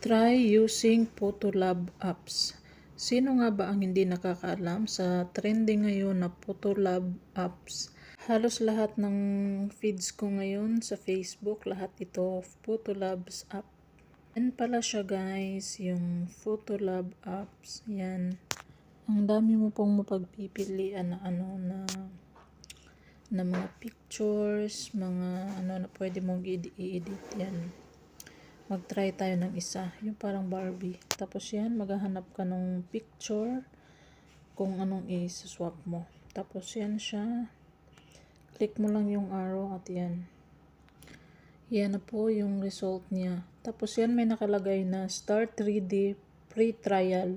Try using Photolab apps. Sino nga ba ang hindi nakakaalam sa trending ngayon na Photolab apps? Halos lahat ng feeds ko ngayon sa Facebook, lahat ito Photolabs app. Yan pala siya guys, yung Photolab apps. Yan. Ang dami mo pong mapagpipilian na mga pictures, mga na pwede mong i-edit yan. Mag-try tayo ng isa, yung parang Barbie. Tapos yan, maghahanap ka ng picture kung anong i-swap mo. Tapos yan siya. Click mo lang yung arrow at yan. Yan na po yung result niya. Tapos yan may nakalagay na Start 3D Free Trial.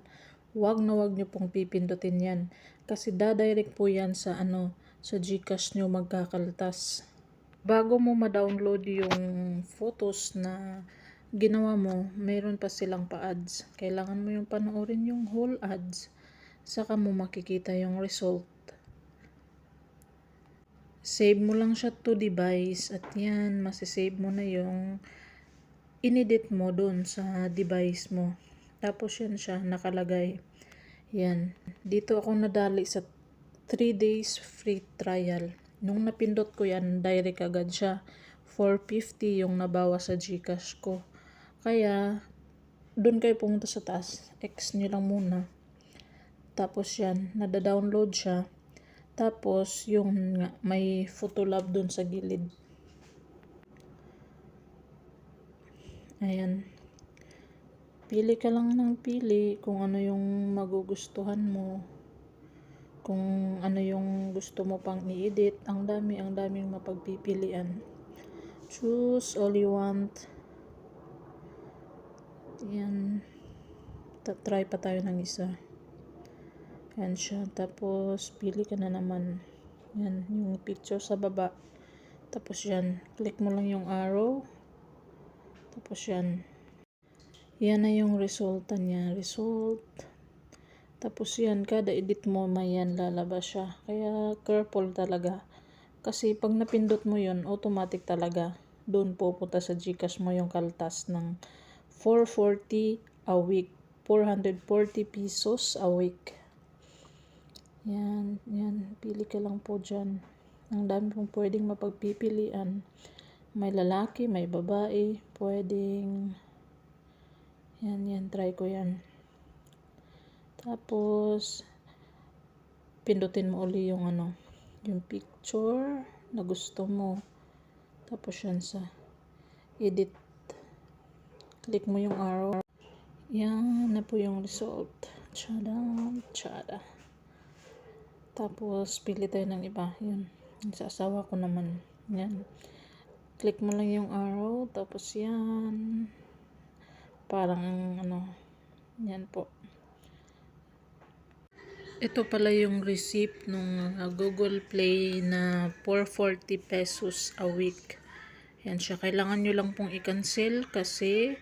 Wag na wag nyo pong pipindutin yan. Kasi dadirect po yan sa sa GCash nyo magkakaltas. Bago mo ma-download yung photos na ginawa mo, mayroon pa silang pa-ads. Kailangan mo yung panoorin yung whole ads. Saka mo makikita yung result. Save mo lang siya to device at yan, masisave mo na yung inedit mo dun sa device mo. Tapos yan siya, nakalagay. Yan. Dito ako nadali sa 3 days free trial. Nung napindot ko yan, direct agad siya. 450 yung nabawa sa GCash ko. Kaya, doon kayo pumunta sa taas. X nyo lang muna. Tapos yan, nada-download siya. Tapos, yung may Photolab doon sa gilid. Ayan. Pili ka lang ng pili kung ano yung magugustuhan mo. Kung ano yung gusto mo pang i-edit. Ang daming mapagpipilian. Choose all you want. Yan. Try pa tayo ng isa. Yan siya. Tapos, pili ka na naman. Yan. Yung picture sa baba. Tapos yan. Click mo lang yung arrow. Tapos yan. Yan na yung resulta niya. Result. Tapos yan. Kada edit mo, may yan lalabas siya. Kaya, careful talaga. Kasi, pag napindot mo yun, automatic talaga. Doon pupunta sa GCash mo yung kaltas ng 440 a week. 440 pesos a week. Yan, yan. Pili ka lang po dyan. Ang dami pong pwedeng mapagpipilian. May lalaki, may babae. Pwedeng. Yan. Try ko yan. Tapos, pindutin mo uli yung yung picture na gusto mo. Tapos yan sa edit. Click mo yung arrow. Yan na po yung result. Tsada. Tapos, pili tayo ng iba. Yan. Sa asawa ko naman. Yan. Click mo lang yung arrow. Tapos, yan. Parang, yan po. Ito pala yung receipt ng Google Play na 440 pesos a week. Yan siya. Kailangan nyo lang pong i-cancel kasi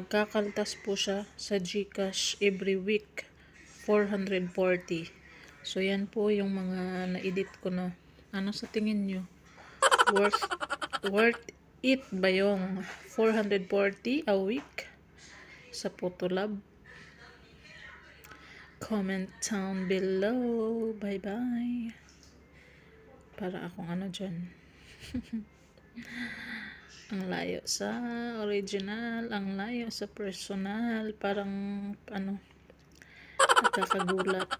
magkakaltas po siya sa GCash every week. 440. So, yan po yung mga na-edit ko na. Ano sa tingin nyo? Worth it ba yung 440 a week sa Photolab? Comment down below. Bye-bye. Para akong dyan. Ang layo sa original, ang layo sa personal. Parang, nakakagulat.